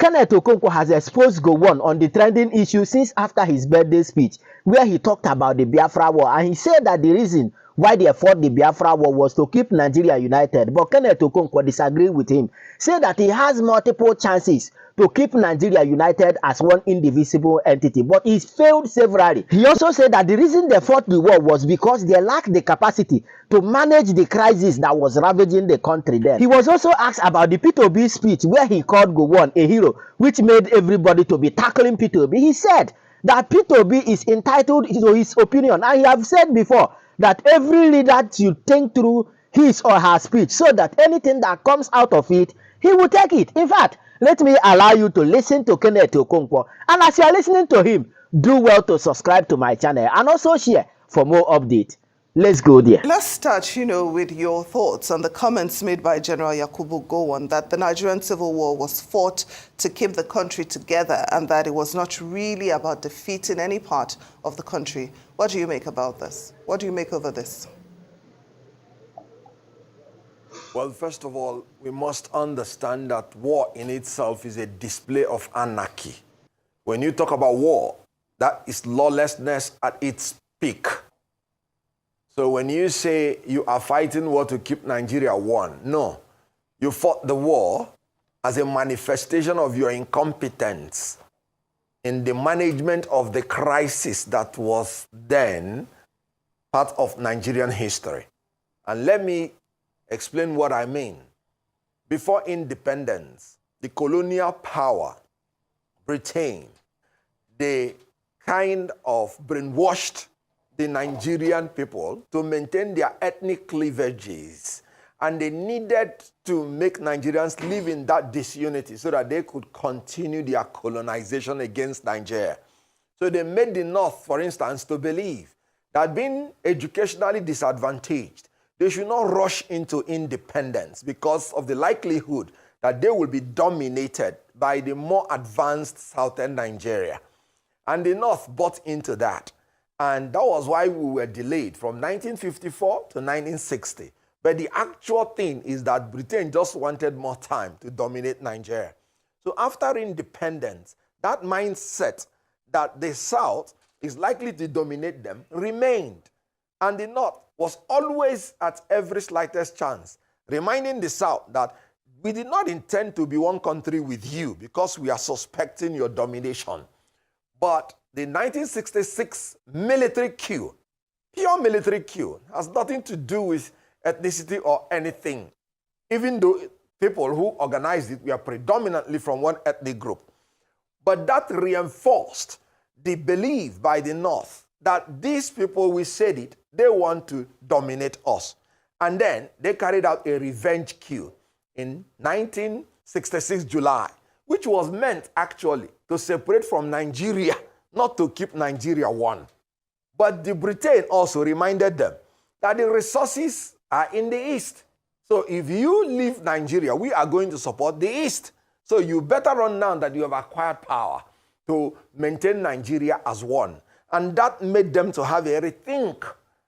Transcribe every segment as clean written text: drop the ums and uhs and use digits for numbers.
Kenneth Okonkwo has exposed Gowon on the trending issue since after his birthday speech, where he talked about the Biafra War, and he said that the reason why they fought the Biafra War was to keep Nigeria united. But Kenneth Okonkwo disagreed with him, said that he has multiple chances to keep Nigeria united as one indivisible entity, but he's failed severally. He also said that the reason they fought the war was because they lacked the capacity to manage the crisis that was ravaging the country then. He was also asked about the P2B speech where he called Gowon a hero, which made everybody to be tackling P2B. He said that P2B is entitled to his opinion, and he have said before that every leader should think through his or her speech so that anything that comes out of it, he will take it. In fact, let me allow you to listen to Kenneth Okonkwo, and as you are listening to him, do well to subscribe to my channel and also share for more updates. Let's go there. Let's start, with your thoughts on the comments made by General Yakubu Gowon that the Nigerian Civil War was fought to keep the country together and that it was not really about defeating any part of the country. What do you make about this? What do you make over this? Well, first of all, we must understand that war in itself is a display of anarchy. When you talk about war, that is lawlessness at its peak. So when you say you are fighting war to keep Nigeria one, no. You fought the war as a manifestation of your incompetence in the management of the crisis that was then part of Nigerian history. And let me explain what I mean. Before independence, the colonial power, Britain, they kind of brainwashed the Nigerian people to maintain their ethnic cleavages, and they needed to make Nigerians live in that disunity so that they could continue their colonization against Nigeria. So they made the North, for instance, to believe that being educationally disadvantaged, they should not rush into independence because of the likelihood that they will be dominated by the more advanced southern Nigeria. And the North bought into that. And that was why we were delayed from 1954 to 1960. But the actual thing is that Britain just wanted more time to dominate Nigeria. So after independence, that mindset that the South is likely to dominate them remained. And the North was always at every slightest chance, reminding the South that we did not intend to be one country with you because we are suspecting your domination. But the 1966 military coup, pure military coup, has nothing to do with ethnicity or anything, even though people who organized it were predominantly from one ethnic group. But that reinforced the belief by the North that these people, we said it, they want to dominate us. And then they carried out a revenge coup in 1966 July, which was meant actually to separate from Nigeria, not to keep Nigeria one. But the Britain also reminded them that the resources are in the East. So if you leave Nigeria, we are going to support the East. So you better run now that you have acquired power to maintain Nigeria as one. And that made them to have a rethink.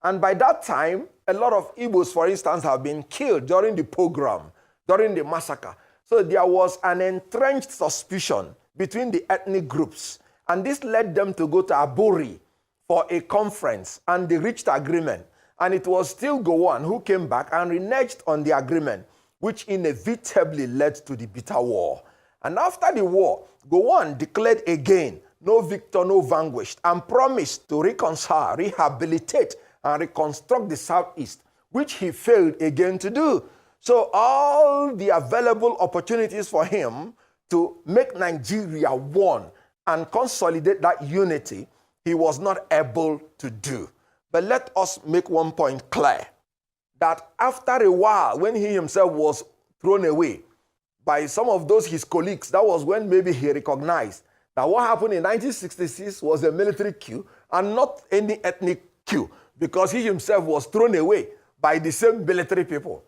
And by that time, a lot of Igbos, for instance, have been killed during the pogrom, during the massacre. So there was an entrenched suspicion between the ethnic groups. And this led them to go to Aburi for a conference, and they reached agreement. And it was still Gowon who came back and reneged on the agreement, which inevitably led to the bitter war. And after the war, Gowon declared again, no victor, no vanquished, and promised to reconcile, rehabilitate, and reconstruct the Southeast, which he failed again to do. So all the available opportunities for him to make Nigeria one and consolidate that unity, he was not able to do. But let us make one point clear, that after a while, when he himself was thrown away by some of those his colleagues, that was when maybe he recognized that what happened in 1966 was a military coup and not any ethnic coup, because he himself was thrown away by the same military people.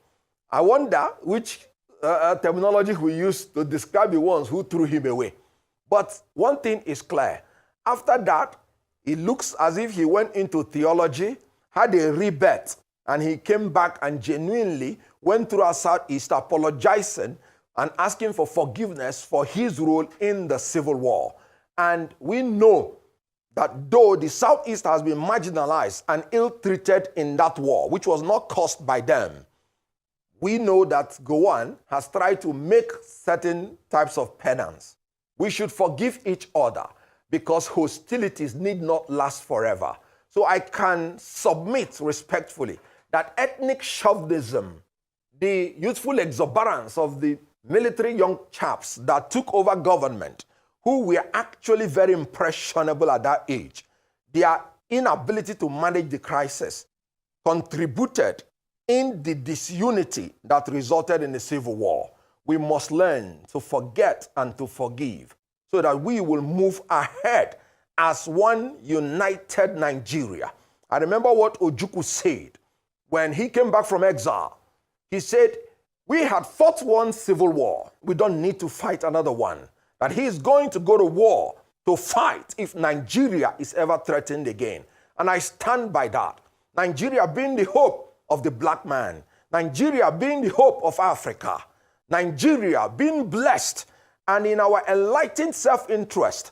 I wonder which terminology we use to describe the ones who threw him away. But one thing is clear. After that, it looks as if he went into theology, had a rebirth, and he came back and genuinely went through our Southeast apologizing and asking for forgiveness for his role in the Civil War. And we know that though the Southeast has been marginalized and ill-treated in that war, which was not caused by them, we know that Gowon has tried to make certain types of penance. We should forgive each other because hostilities need not last forever. So I can submit respectfully that ethnic chauvinism, the youthful exuberance of the military young chaps that took over government, who were actually very impressionable at that age, their inability to manage the crisis contributed in the disunity that resulted in the Civil War. We must learn to forget and to forgive so that we will move ahead as one united Nigeria. I remember what Ojukwu said when he came back from exile. He said, we had fought one civil war. We don't need to fight another one. That he is going to go to war to fight if Nigeria is ever threatened again. And I stand by that. Nigeria being the hope of the black man. Nigeria being the hope of Africa. Nigeria being blessed, and in our enlightened self-interest,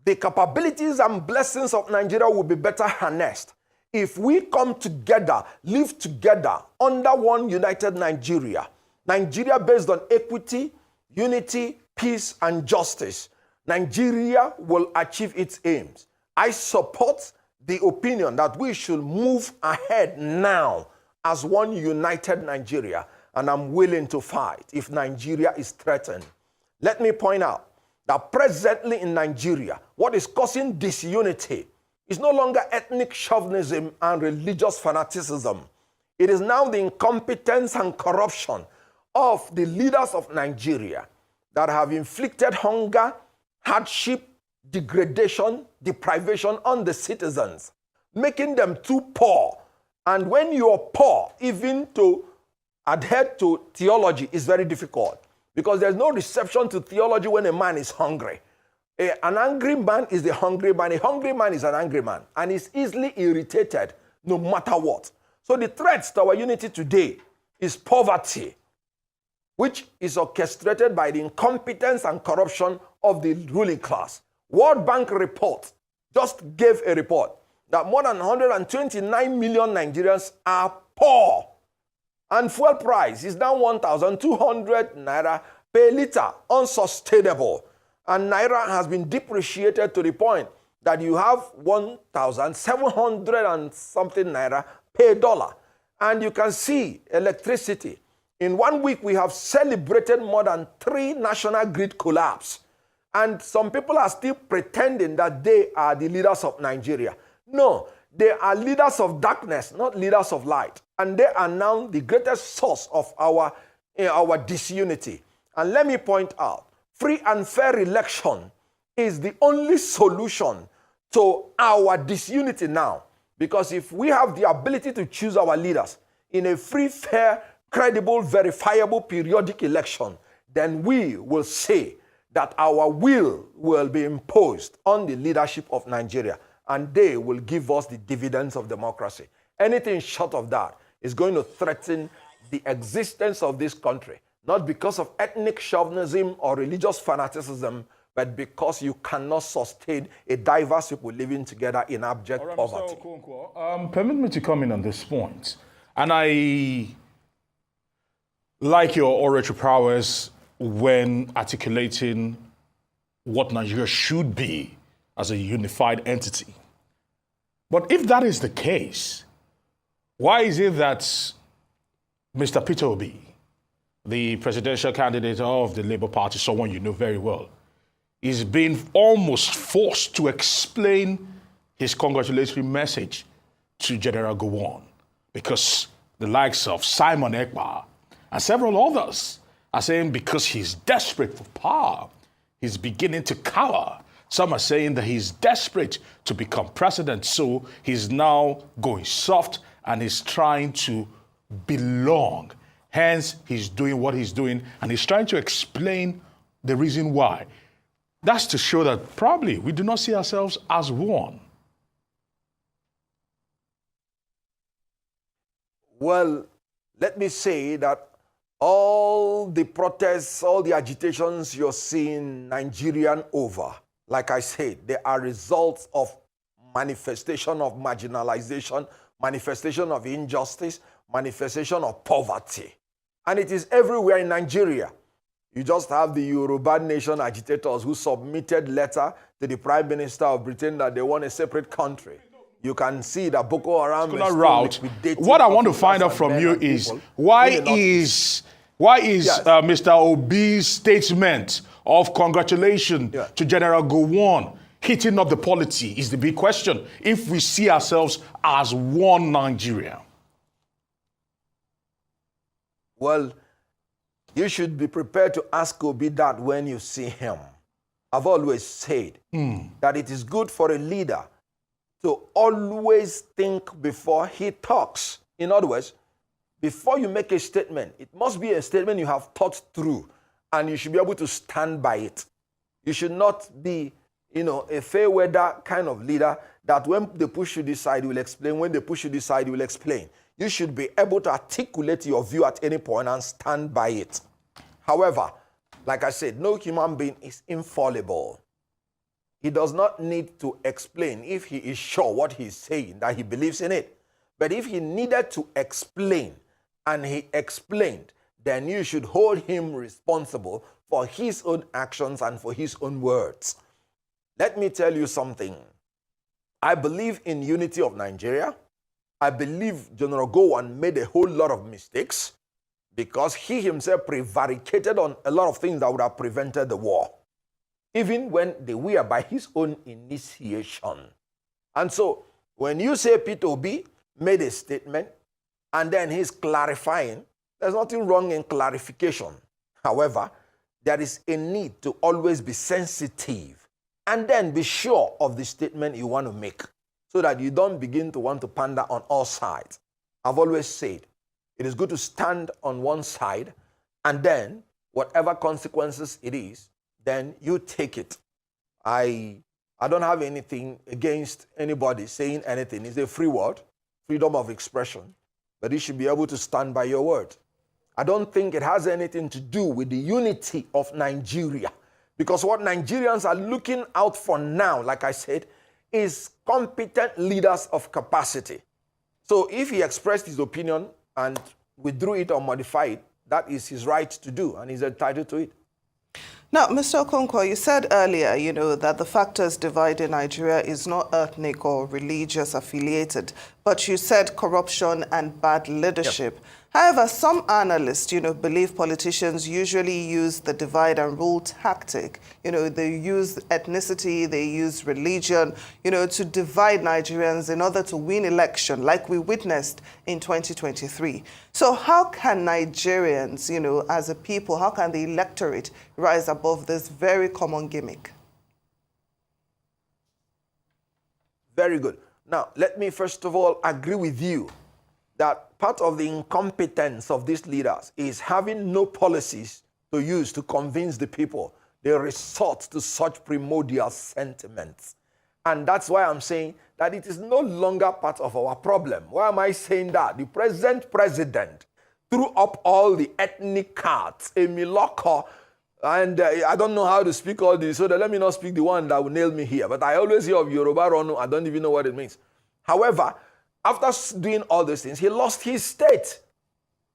the capabilities and blessings of Nigeria will be better harnessed if we come together, live together under one united Nigeria. Nigeria based on equity, unity, peace, and justice. Nigeria will achieve its aims. I support the opinion that we should move ahead now as one united Nigeria, and I'm willing to fight if Nigeria is threatened. Let me point out that presently in Nigeria, what is causing disunity is no longer ethnic chauvinism and religious fanaticism. It is now the incompetence and corruption of the leaders of Nigeria that have inflicted hunger, hardship, degradation, deprivation on the citizens, making them too poor. And when you're poor, even to adhere to theology is very difficult because there's no reception to theology when a man is hungry. An angry man is a hungry man. A hungry man is an angry man and is easily irritated no matter what. So the threats to our unity today is poverty, which is orchestrated by the incompetence and corruption of the ruling class. World Bank report just gave a report that more than 129 million Nigerians are poor. And fuel price is now 1,200 naira per liter, unsustainable. And naira has been depreciated to the point that you have 1,700 and something naira per dollar. And you can see electricity. In 1 week, we have celebrated more than 3 national grid collapse. And some people are still pretending that they are the leaders of Nigeria. No, they are leaders of darkness, not leaders of light. And they are now the greatest source of our disunity. And let me point out, free and fair election is the only solution to our disunity now. Because if we have the ability to choose our leaders in a free, fair, credible, verifiable periodic election, then we will say that our will be imposed on the leadership of Nigeria, and they will give us the dividends of democracy. Anything short of that is going to threaten the existence of this country, not because of ethnic chauvinism or religious fanaticism, but because you cannot sustain a diverse people living together in abject poverty. Mr. Okonkwo, permit me to come in on this point. And I like your oratory prowess when articulating what Nigeria should be as a unified entity. But if that is the case, why is it that Mr. Peter Obi, the presidential candidate of the Labour Party, someone you know very well, is being almost forced to explain his congratulatory message to General Gowon? Because the likes of Simon Ekpa and several others are saying because he's desperate for power, he's beginning to cower. Some are saying that he's desperate to become president, so he's now going soft and he's trying to belong. Hence, he's doing what he's doing, and he's trying to explain the reason why. That's to show that probably we do not see ourselves as one. Well, let me say that all the protests, all the agitations you're seeing Nigerian over, like I said, they are results of manifestation of marginalization, manifestation of injustice, manifestation of poverty. And it is everywhere in Nigeria. You just have the Yoruba nation agitators who submitted letter to the Prime Minister of Britain that they want a separate country. You can see that Boko Haram is route. What I want to find out from you is why is Mr. Obi's statement of congratulations to General Gowon hitting up the polity is the big question. If we see ourselves as one Nigeria. Well, you should be prepared to ask Obi that when you see him. I've always said that it is good for a leader to always think before he talks. In other words, before you make a statement, it must be a statement you have thought through, and you should be able to stand by it. You should not be, a fair weather kind of leader that when they push you this side, you will explain. When they push you this side, you will explain. You should be able to articulate your view at any point and stand by it. However, like I said, no human being is infallible. He does not need to explain if he is sure what he's saying, that he believes in it. But if he needed to explain and he explained, then you should hold him responsible for his own actions and for his own words. Let me tell you something. I believe in unity of Nigeria. I believe General Gowon made a whole lot of mistakes because he himself prevaricated on a lot of things that would have prevented the war, even when they were by his own initiation. And so, when you say Peter Obi made a statement and then he's clarifying, there's nothing wrong in clarification. However, there is a need to always be sensitive and then be sure of the statement you want to make so that you don't begin to want to pander on all sides. I've always said it is good to stand on one side and then whatever consequences it is, then you take it. I don't have anything against anybody saying anything. It's a free word, freedom of expression, but you should be able to stand by your word. I don't think it has anything to do with the unity of Nigeria, because what Nigerians are looking out for now, like I said, is competent leaders of capacity. So if he expressed his opinion and withdrew it or modified it, that is his right to do, and he's entitled to it. Now, Mr. Okonkwo, you said earlier, that the factors dividing Nigeria is not ethnic or religious affiliated, but you said corruption and bad leadership. Yep. However, some analysts, believe politicians usually use the divide and rule tactic. They use ethnicity, they use religion, to divide Nigerians in order to win election, like we witnessed in 2023. So how can Nigerians, as a people, how can the electorate rise above this very common gimmick? Very good. Now, let me first of all agree with you that part of the incompetence of these leaders is having no policies to use to convince the people. They resort to such primordial sentiments. And that's why I'm saying that it is no longer part of our problem. Why am I saying that? The present president threw up all the ethnic cards, a Miloko, and I don't know how to speak all this, so let me not speak the one that will nail me here. But I always hear of Yoruba Ronu, I don't even know what it means. However, after doing all those things, he lost his state.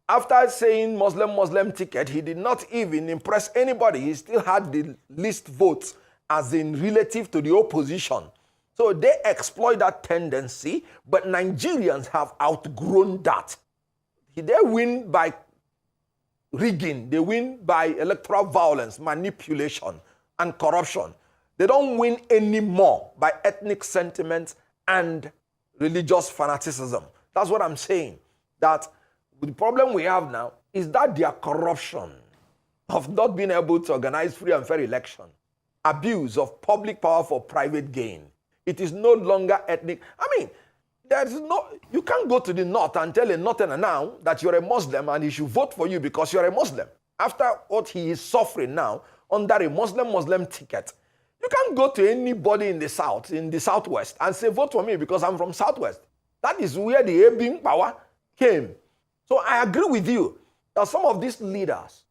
After saying Muslim ticket, he did not even impress anybody. He still had the least votes as in relative to the opposition. So they exploit that tendency, but Nigerians have outgrown that. They win by rigging. They win by electoral violence, manipulation, and corruption. They don't win anymore by ethnic sentiments and religious fanaticism. That's what I'm saying. That the problem we have now is that their corruption of not being able to organize free and fair election, abuse of public power for private gain. It is no longer ethnic. You can't go to the north and tell a northerner now that you're a Muslim and he should vote for you because you're a Muslim. After what he is suffering now under a Muslim ticket, you can't go to anybody in the south, in the southwest, and say, vote for me because I'm from southwest. That is where the Ebing power came. So I agree with you that some of these leaders,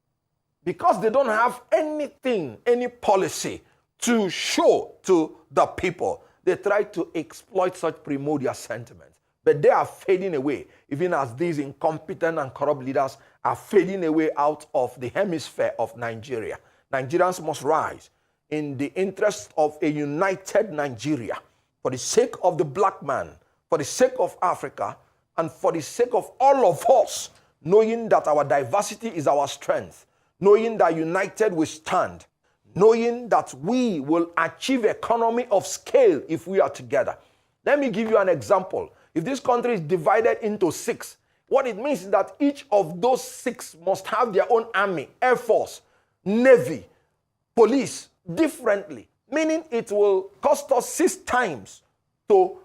because they don't have anything, any policy to show to the people, they try to exploit such primordial sentiments. But they are fading away, even as these incompetent and corrupt leaders are fading away out of the hemisphere of Nigeria. Nigerians must rise in the interest of a united Nigeria, for the sake of the black man, for the sake of Africa, and for the sake of all of us, knowing that our diversity is our strength, knowing that united we stand, knowing that we will achieve economy of scale if we are together. Let me give you an example. If this country is divided into 6, what it means is that each of those 6 must have their own army, air force, navy, police, differently, meaning it will cost us 6 times to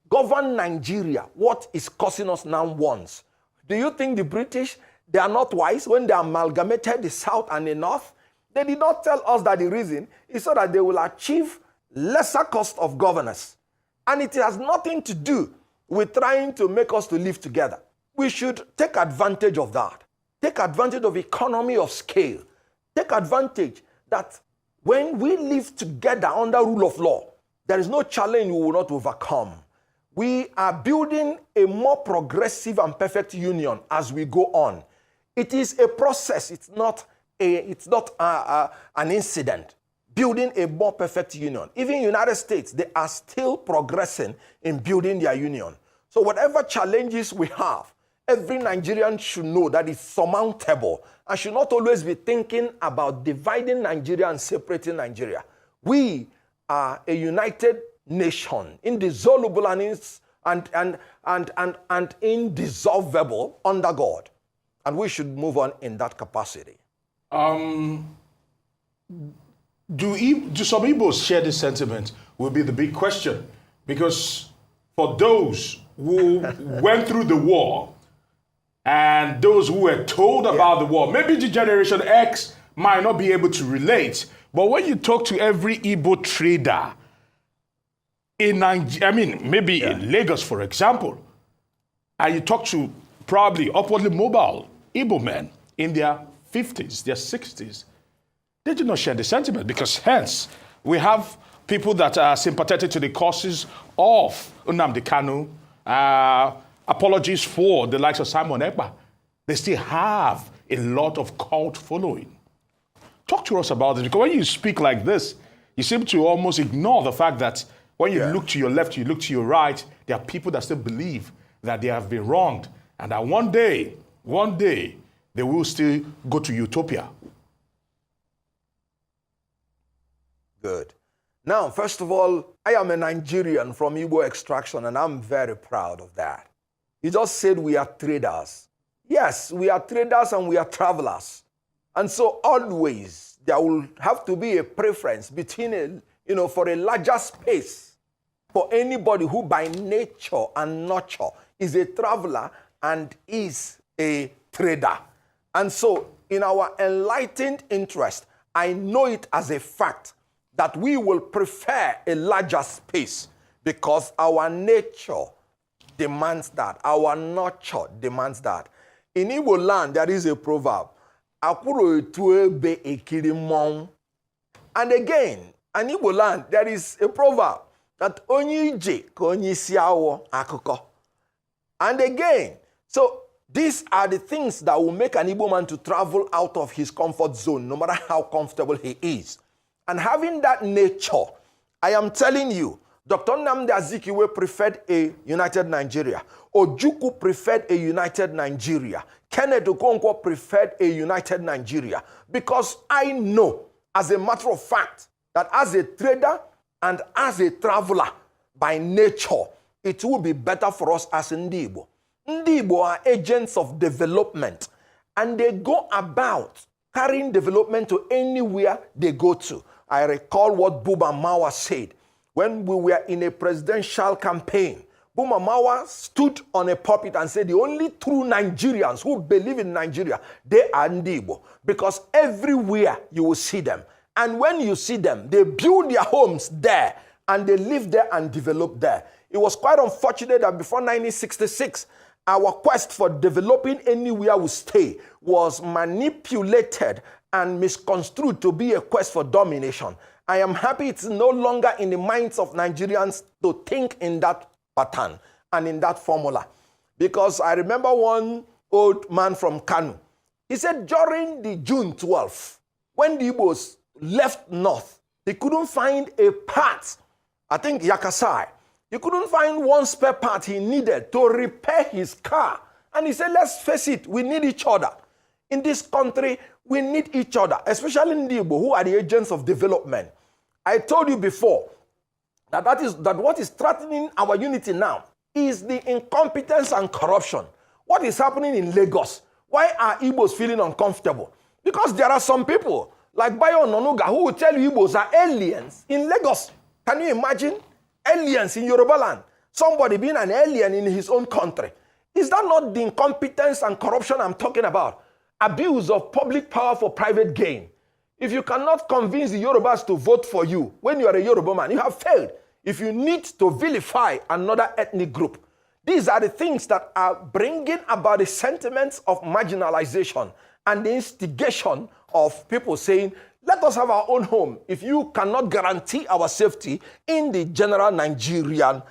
govern Nigeria what is costing us now once. Do you think the British, they are not wise when they amalgamated the South and the North? They did not tell us that the reason is so that they will achieve lesser cost of governance. And it has nothing to do with trying to make us to live together. We should take advantage of that. Take advantage of economy of scale. Take advantage that when we live together under rule of law, there is no challenge we will not overcome. We are building a more progressive and perfect union as we go on. It is a process. It's not an incident. Building a more perfect union. Even United States, they are still progressing in building their union. So whatever challenges we have, every Nigerian should know that it's surmountable and should not always be thinking about dividing Nigeria and separating Nigeria. We are a united nation, indissoluble and indissolvable under God. And we should move on in that capacity. Do some Igbos share this sentiment will be the big question. Because for those who went through the war and those who were told about the war, maybe the Generation X might not be able to relate. But when you talk to every Igbo trader in Nigeria, in Lagos, for example, and you talk to probably upwardly mobile Igbo men in their 50s, their 60s, they do not share the sentiment because hence we have people that are sympathetic to the causes of Nnamdi Kanu, apologies for the likes of Simon Ekpa. They still have a lot of cult following. Talk to us about this, because when you speak like this, you seem to almost ignore the fact that when you look to your left, you look to your right, there are people that still believe that they have been wronged and that one day, they will still go to utopia. Good. Now, first of all, I am a Nigerian from Igbo extraction, and I'm very proud of that. You just said we are traders. Yes, we are traders and we are travelers. And so always there will have to be a preference between, for a larger space for anybody who by nature and nurture is a traveler and is a trader. And so in our enlightened interest, I know it as a fact that we will prefer a larger space because our nature demands that. Our nurture demands that. In Igbo land, there is a proverb. And again, in Igbo land, there is a proverb that onye ije ka onye isi awọ akụkọ. And again, so these are the things that will make an Igbo man to travel out of his comfort zone, no matter how comfortable he is. And having that nature, I am telling you, Dr. Nnamdi Azikiwe preferred a united Nigeria. Ojukwu preferred a united Nigeria. Kenneth Okonkwo preferred a united Nigeria. Because I know, as a matter of fact, that as a trader and as a traveler by nature, it will be better for us as Ndi Igbo. Ndi Igbo are agents of development, and they go about carrying development to anywhere they go to. I recall what Buma Mawa said when we were in a presidential campaign. Buma Mawa stood on a pulpit and said the only true Nigerians who believe in Nigeria, they are Ndi Igbo, because everywhere you will see them. And when you see them, they build their homes there and they live there and develop there. It was quite unfortunate that before 1966, our quest for developing anywhere we stay was manipulated and misconstrued to be a quest for domination. I am happy it's no longer in the minds of Nigerians to think in that pattern and in that formula. Because I remember one old man from Kanu. He said during the June 12th, when the Igbos left north, he couldn't find a part, I think Yakasai, he couldn't find one spare part he needed to repair his car. And he said, let's face it, we need each other. In this country, we need each other, especially in the Igbo, who are the agents of development. I told you before that what is threatening our unity now is the incompetence and corruption. What is happening in Lagos? Why are Igbos feeling uncomfortable? Because there are some people like Bayo Nonuga who will tell you Igbos are aliens in Lagos. Can you imagine? Aliens in Yoruba land. Somebody being an alien in his own country. Is that not the incompetence and corruption I'm talking about? Abuse of public power for private gain. If you cannot convince the Yorubas to vote for you when you are a Yoruba man, you have failed. If you need to vilify another ethnic group, these are the things that are bringing about the sentiments of marginalization and the instigation of people saying, let us have our own home if you cannot guarantee our safety in the general Nigerian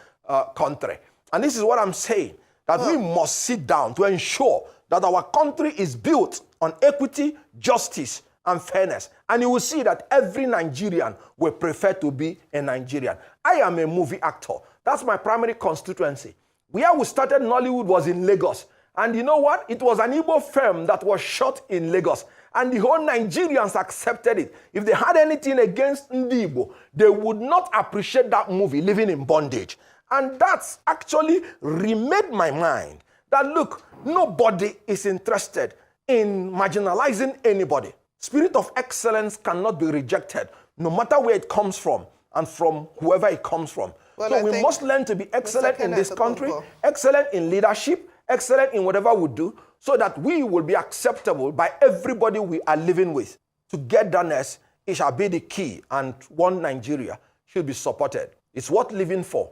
country. And this is what I'm saying, that we must sit down to ensure that our country is built on equity, justice, and fairness. And you will see that every Nigerian will prefer to be a Nigerian. I am a movie actor. That's my primary constituency. Where we started Nollywood was in Lagos. And you know what? It was an Igbo film that was shot in Lagos. And the whole Nigerians accepted it. If they had anything against Ndi Igbo, they would not appreciate that movie, Living in Bondage. And that's actually remade my mind that, look, nobody is interested in marginalizing anybody. Spirit of excellence cannot be rejected, no matter where it comes from and from whoever it comes from. Well, so we must learn to be excellent in this country, excellent in leadership, excellent in whatever we do, so that we will be acceptable by everybody we are living with. Togetherness, it shall be the key, and one Nigeria should be supported. It's worth living for,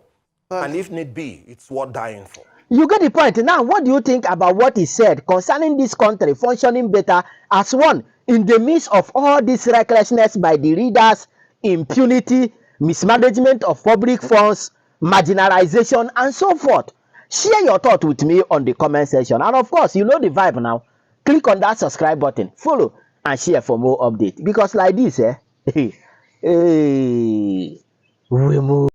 and if need be, it's worth dying for. You get the point. Now, what do you think about what he said concerning this country functioning better as one in the midst of all this recklessness by the leaders, impunity, mismanagement of public funds, marginalization, and so forth? Share your thought with me on the comment section. And of course, you know the vibe now. Click on that subscribe button, follow, and share for more updates. Because like this, we move.